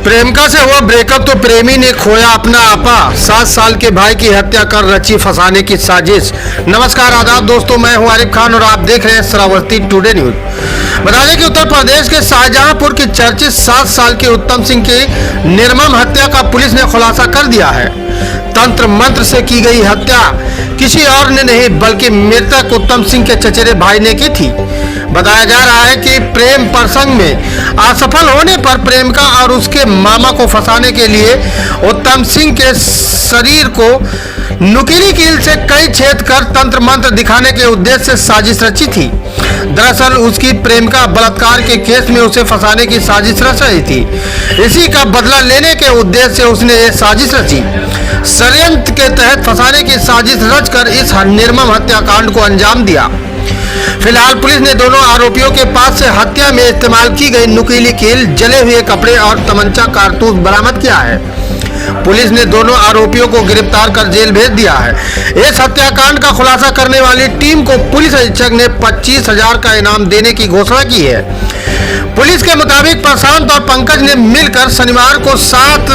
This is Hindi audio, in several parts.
प्रेमिका से हुआ ब्रेकअप तो प्रेमी ने खोया अपना आपा। 7 साल के भाई की हत्या कर रची फंसाने की साजिश। नमस्कार आदाब दोस्तों, मैं हूं आरिफ खान और आप देख रहे हैं श्रावस्ती टुडे न्यूज। बता दें कि उत्तर प्रदेश के शाहजहांपुर की चर्चित 7 साल के उत्तम सिंह की निर्मम हत्या का पुलिस ने खुलासा कर दिया है। तंत्र मंत्र से की गई हत्या किसी और ने नहीं बल्कि मृतक उत्तम सिंह के चचेरे भाई ने की थी। बताया जा रहा है कि प्रेम प्रसंग में असफल होने पर प्रेमिका और उसके मामा को फंसाने के लिए उत्तम सिंह के शरीर को नुकीली कील से कई छेद कर तंत्र मंत्र दिखाने के उद्देश्य से साजिश रची थी। दरअसल उसकी प्रेमिका बलात्कार के केस में उसे फंसाने की साजिश रच रही थी। इसी का बदला लेने के उद्देश्य से उसने ये साजिश रची। षड्यंत्र के तहत फंसाने की साजिश रचकर इस निर्मम हत्याकांड को अंजाम दिया। फिलहाल पुलिस ने दोनों आरोपियों के पास से हत्या में इस्तेमाल की गई नुकीली कील, जले हुए कपड़े और तमंचा कारतूस बरामद किया है। पुलिस ने दोनों आरोपियों को गिरफ्तार कर जेल भेज दिया है। इस हत्याकांड का खुलासा करने वाली टीम को पुलिस अधीक्षक ने 25,000 का इनाम देने की घोषणा की है। पुलिस के मुताबिक प्रशांत और पंकज ने मिलकर शनिवार को 7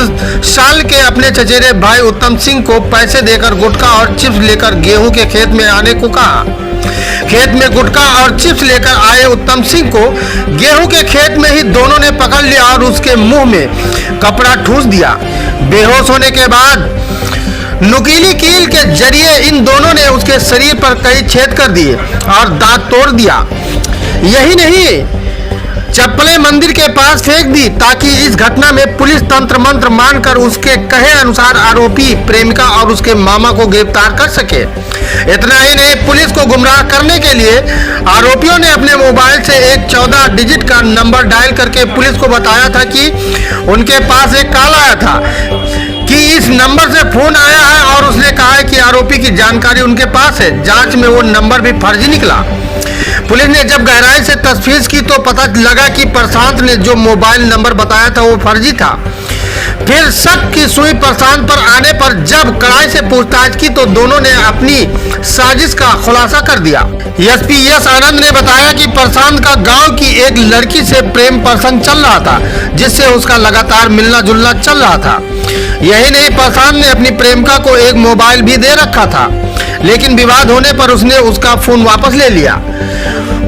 साल के अपने चचेरे भाई उत्तम सिंह को पैसे देकर गुटखा और चिप्स लेकर गेहूं के खेत में आने को कहा। खेत में गुटखा और चिप्स लेकर आए उत्तम सिंह को गेहूं के खेत में ही दोनों ने पकड़ लिया और उसके मुंह में कपड़ा ठूस दिया। बेहोश होने के बाद नुकीली कील के जरिए इन दोनों ने उसके शरीर पर कई छेद कर दिए और दांत तोड़ दिया। यही नहीं, चप्पलें मंदिर के पास फेंक दी ताकि इस घटना में पुलिस तंत्र मंत्र मानकर उसके कहे अनुसार आरोपी प्रेमिका और उसके मामा को गिरफ्तार कर सके। इतना ही नहीं, पुलिस को गुमराह करने के लिए आरोपियों ने अपने मोबाइल से एक 14 डिजिट का नंबर डायल करके पुलिस को बताया था कि उनके पास एक कॉल आया था कि इस नंबर से फोन आया है और उसने कहा है कि आरोपी की जानकारी उनके पास है। जांच में वो नंबर भी फर्जी निकला। पुलिस ने जब गहराई से तफ्तीश की तो पता लगा कि प्रशांत ने जो मोबाइल नंबर बताया था वो फर्जी था। फिर शक की सुई प्रशांत पर आने पर जब कड़ाई से पूछताछ की तो दोनों ने अपनी साजिश का खुलासा कर दिया। एसपी एस आनंद ने बताया कि प्रशांत का गांव की एक लड़की से प्रेम प्रसंग चल रहा था, जिससे उसका लगातार मिलना जुलना चल रहा था। यही नहीं, प्रशांत ने अपनी प्रेमिका को एक मोबाइल भी दे रखा था, लेकिन विवाद होने पर उसने उसका फोन वापस ले लिया।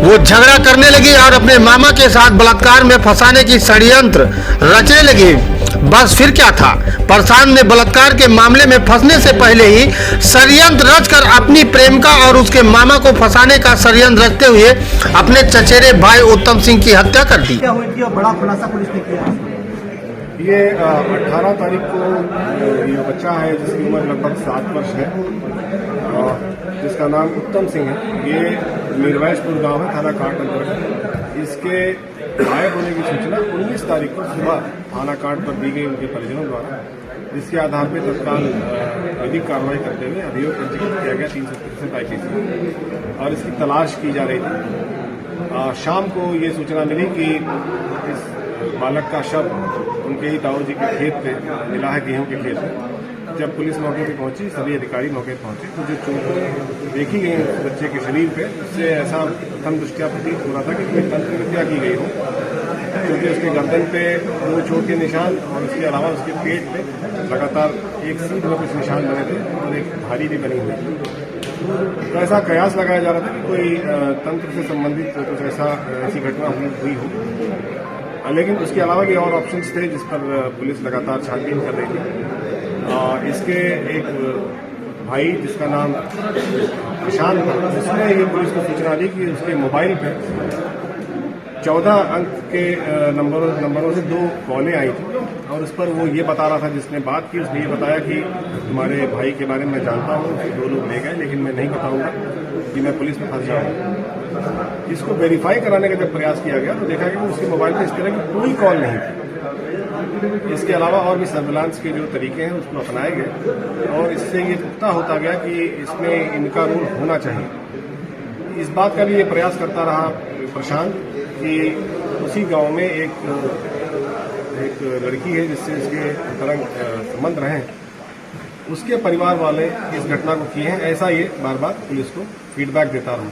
वो झगड़ा करने लगी और अपने मामा के साथ बलात्कार में फंसाने की षड्यंत्र रचने लगी। बस फिर क्या था, प्रशांत ने बलात्कार के मामले में फंसने से पहले ही षड्यंत्र रचकर अपनी प्रेमिका और उसके मामा को फंसाने का षड्यंत्र रचते हुए अपने चचेरे भाई उत्तम सिंह की हत्या कर दी। क्या हुई थी और बड़ा खुलासा पुलिस ने किया? ये 18 तारीख को ये बच्चा है जिसकी उम्र लगभग 7 वर्ष है, जिसका नाम उत्तम सिंह है। ये मीरवाइजपुर गांव है, थाना कांट अंतर्गत। इसके गायब होने की सूचना 19 तारीख को सुबह थाना कांट पर दी गई उनके परिजनों द्वारा, जिसके आधार पर तत्काल विधिक कार्रवाई करते हुए अभियोग पंजीकृत किया गया 363 IPC और इसकी तलाश की जा रही थी। शाम को ये सूचना मिली कि इस बालक का शव उनके ही ताऊ जी के खेत पे मिला है, गेहूं के खेत में। जब पुलिस मौके पे पहुंची, सभी अधिकारी मौके पे पहुंचे तो जो चोटें देखी गई बच्चे के शरीर पे, उससे ऐसा प्रथम दृष्टया प्रतीत हो रहा था कि कोई तंत्र विद्या की गई हो, क्योंकि उसके गर्दन पे 2 चोट के निशान और उसके अलावा उसके पेट पे लगातार एक सीध में कुछ निशान बने थे और एक भारी भी बनी हुई थी। तो ऐसा कयास लगाया जा रहा था कि कोई तंत्र से संबंधित कुछ ऐसी घटना हुई हो, लेकिन उसके अलावा भी और ऑप्शंस थे जिस पर पुलिस लगातार छानबीन कर रही थी। इसके एक भाई जिसका नाम प्रशांत था, उसने ये पुलिस को सूचना दी कि उसके मोबाइल पे 14 अंक के नंबरों से 2 कॉलें आई थी और उस पर वो ये बता रहा था, जिसने बात की उसने ये बताया कि तुम्हारे भाई के बारे में मैं जानता हूँ, 2 लोग ले गए, लेकिन मैं नहीं बताऊंगा कि मैं पुलिस में फंस जाऊंगा। इसको वेरीफाई कराने का जब प्रयास किया गया तो देखा कि उसके मोबाइल पर इस तरह की कोई कॉल नहीं थी। इसके अलावा और भी सर्विलांस के जो तरीके हैं उसको अपनाए गए और इससे ये पुख्ता होता गया कि इसमें इनका रोल होना चाहिए। इस बात का भी ये प्रयास करता रहा प्रशांत कि उसी गांव में एक लड़की है जिससे इसके अंतरंग संबंध रहे, उसके परिवार वाले इस घटना को किए हैं, ऐसा ये बार बार पुलिस को फीडबैक देता रहा।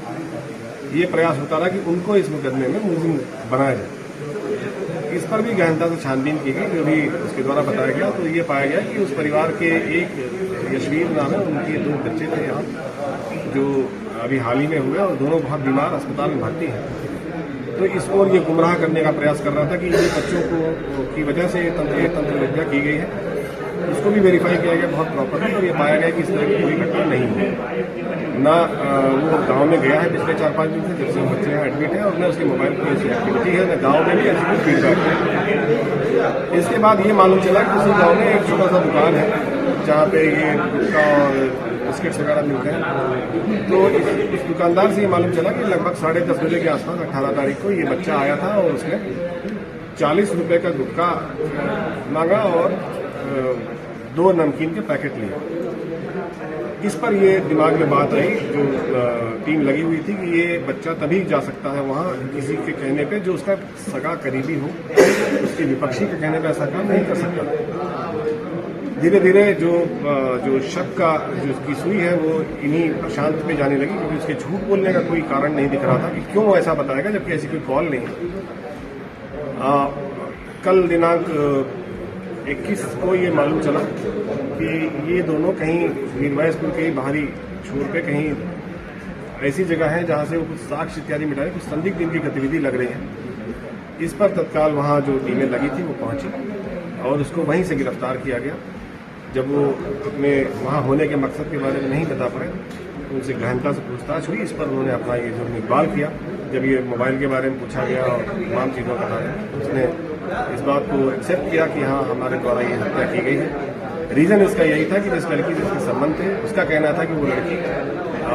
ये प्रयास होता रहा कि उनको इस मुकदमे में मुलजिम बनाया जाए। इस पर भी गहनता से छानबीन की गई, जो भी उसके द्वारा बताया गया तो ये पाया गया कि उस परिवार के एक यशवीर नाम है, उनके 2 बच्चे थे यहाँ, जो अभी हाल ही में हुए और दोनों बहुत बीमार अस्पताल में भर्ती हैं। तो इसको ये गुमराह करने का प्रयास कर रहा था कि इन बच्चों को की वजह से ये तंत्र विद्या की गई है। इसको भी वेरीफाई किया गया बहुत प्रॉपरली और ये पाया गया कि इस तरह की कोई घटना नहीं हुई। ना वो गांव में गया है पिछले 4-5 दिन से, जब से बच्चे यहाँ एडमिट है, और न उसके मोबाइल पर ऐसी एक्टिविटी है, न गाँव में भी ऐसी कोई फीडबैक है। इसके बाद ये मालूम चला कि उसी गाँव में एक छोटा सा दुकान है जहाँ पे ये गुटखा और बिस्किट्स वगैरह मिलते हैं। तो इस दुकानदार से ये मालूम चला कि लगभग 10:30 बजे के आसपास 18 तारीख को ये बच्चा आया था और उसने 40 रुपये का गुटखा मांगा और 2 नमकीन के पैकेट लिए। इस पर ये दिमाग में बात आई, जो टीम लगी हुई थी, कि ये बच्चा तभी जा सकता है वहाँ किसी के कहने पे जो उसका सगा करीबी हो, उसके विपक्षी के कहने पे ऐसा काम नहीं कर सकता। धीरे धीरे जो शक का जो उसकी सुई है वो इन्हीं प्रशांत पे जाने लगी, क्योंकि उसके झूठ बोलने का कोई कारण नहीं दिख रहा था कि क्यों ऐसा बताएगा जबकि ऐसी कोई कॉल नहीं है। कल दिनांक 21 को ये मालूम चला कि ये दोनों कहीं वीरवाइसपुर के ही बाहरी छोर पे कहीं ऐसी जगह है जहां से वो कुछ साक्ष्य इत्यादि मिटाए, कुछ संदिग्ध इनकी गतिविधि लग रही है। इस पर तत्काल वहां जो टीमें लगी थी वो पहुंची और उसको वहीं से गिरफ्तार किया गया। जब वो अपने वहाँ होने के मकसद के बारे में नहीं बता पाए तो उनसे गहनता से पूछताछ हुई। इस पर उन्होंने अपना ये जुर्म इकबाल किया। जब ये मोबाइल के बारे में पूछा गया और तमाम चीज़ों का बताया, उसने इस बात को एक्सेप्ट किया कि हाँ, हमारे द्वारा ये हत्या की गई है। रीज़न इसका यही था कि जिस लड़की से इसके संबंध थे, उसका कहना था कि वो लड़की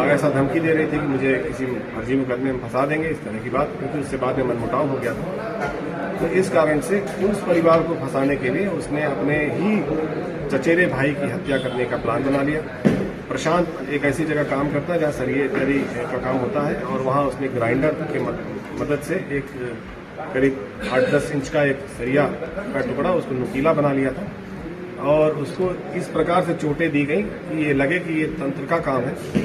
ऐसा धमकी दे रही थी कि मुझे किसी फर्जी मुकदमे में फंसा देंगे, इस तरह की बात, क्योंकि उससे बाद में मनमुटाव हो गया था। तो इस कारण से उस परिवार को फंसाने के लिए उसने अपने ही चचेरे भाई की हत्या करने का प्लान बना लिया। प्रशांत एक ऐसी जगह काम करता है जहाँ सरिये इत्यादि का काम होता है और वहाँ उसने ग्राइंडर की मदद से एक करीब 8-10 इंच का एक सरिया का टुकड़ा उसको नुकीला बना लिया था और उसको इस प्रकार से चोटें दी गई कि ये लगे कि ये तंत्र का काम है।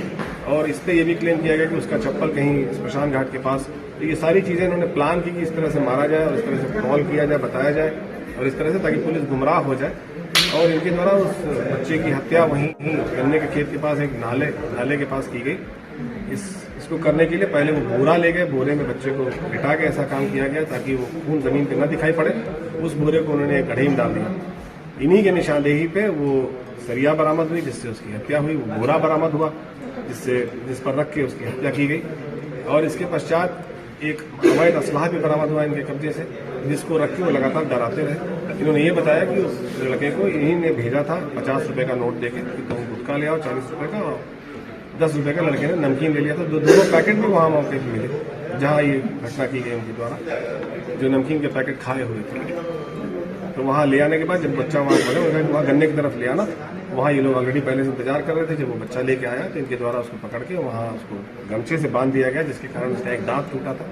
और इस पर यह भी क्लेम किया गया कि उसका चप्पल कहीं स्मशान घाट के पास। तो ये सारी चीज़ें इन्होंने प्लान की कि इस तरह से मारा जाए और इस तरह से कॉल किया जाए, बताया जाए और इस तरह से, ताकि पुलिस गुमराह हो जाए। और इनके द्वारा उस बच्चे की हत्या वहीं गन्ने के खेत के पास एक नाले के पास की गई। इसको करने के लिए पहले वो बोरा ले गए, बोरे में बच्चे को लिटा के ऐसा काम किया गया ताकि वो खून जमीन पे न दिखाई पड़े। उस बोरे को उन्होंने गड्ढे में डाल दिया। इन्हीं के निशानदेही पे वो सरिया बरामद हुई जिससे उसकी हत्या हुई, वो बोरा बरामद हुआ जिस पर रख के उसकी हत्या की गई। और इसके पश्चात एक अवैध असलाह भी बरामद हुआ इनके कब्जे से, जिसको रख के वो लगातार डराते रहे। इन्होंने ये बताया कि उस लड़के को इन्हीं ने भेजा था 50 रुपए का नोट देके कि तुम गुटखा ले आओ 40 रुपए का, और 10 रुपए का लड़के ने नमकीन ले लिया था। दोनों पैकेट भी वहाँ मौके पर मिले जहाँ ये घटना की गई उनके द्वारा, जो नमकीन के पैकेट खाए हुए थे। तो वहाँ ले आने के बाद जब बच्चा वहाँ पड़े, वहाँ गन्ने की तरफ ले आना, वहाँ ये लोग ऑलरेडी पहले से इंतजार कर रहे थे। जब वो बच्चा लेके आया तो इनके द्वारा उसको पकड़ के वहाँ उसको गमछे से बांध दिया गया, जिसके कारण उसका एक दांत टूटा था।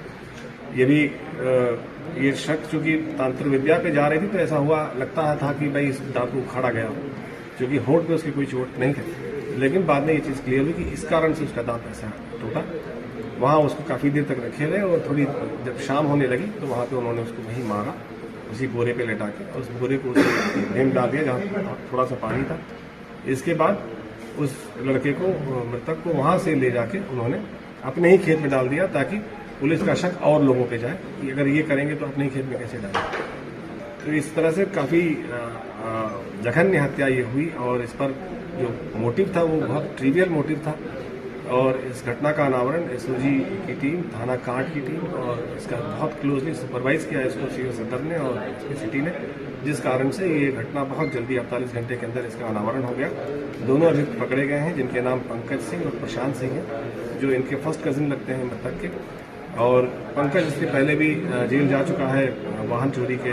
ये भी ये शक चूंकि तांत्रिक विद्या पे जा रही थी तो ऐसा हुआ लगता था कि भाई इस दांत को उखाड़ा गया, क्योंकि होंठ पे उसकी कोई चोट नहीं थी। लेकिन बाद में ये चीज़ क्लियर हुई कि इस कारण से उसका दांत ऐसा टूटा। वहाँ उसको काफ़ी देर तक रखे रहे और थोड़ी जब शाम होने लगी तो वहाँ पे उन्होंने उसको वहीं मारा, उसी बोरे पे लेटा के। उस बोरे को उसने ढेम डाल दिया जहाँ थोड़ा सा पानी था। इसके बाद उस लड़के को, मृतक को, वहाँ से ले जाके उन्होंने अपने ही खेत में डाल दिया, ताकि पुलिस का शक और लोगों पे जाए कि अगर ये करेंगे तो अपने ही खेत में कैसे डालेंगे। तो इस तरह से काफ़ी जघन्य हत्या ये हुई और इस पर जो मोटिव था वो बहुत ट्रिवियल मोटिव था। और इस घटना का अनावरण एसओजी की टीम, थाना कांट की टीम और इसका बहुत क्लोजली सुपरवाइज किया इसको सीओ सदर ने और सिटी ने, जिस कारण से ये घटना बहुत जल्दी 48 घंटे के अंदर इसका अनावरण हो गया। दोनों अभियुक्त पकड़े गए हैं, जिनके नाम पंकज सिंह और प्रशांत सिंह हैं, जो इनके फर्स्ट कजिन लगते हैं मृतक के। और पंकज इससे पहले भी जेल जा चुका है वाहन चोरी के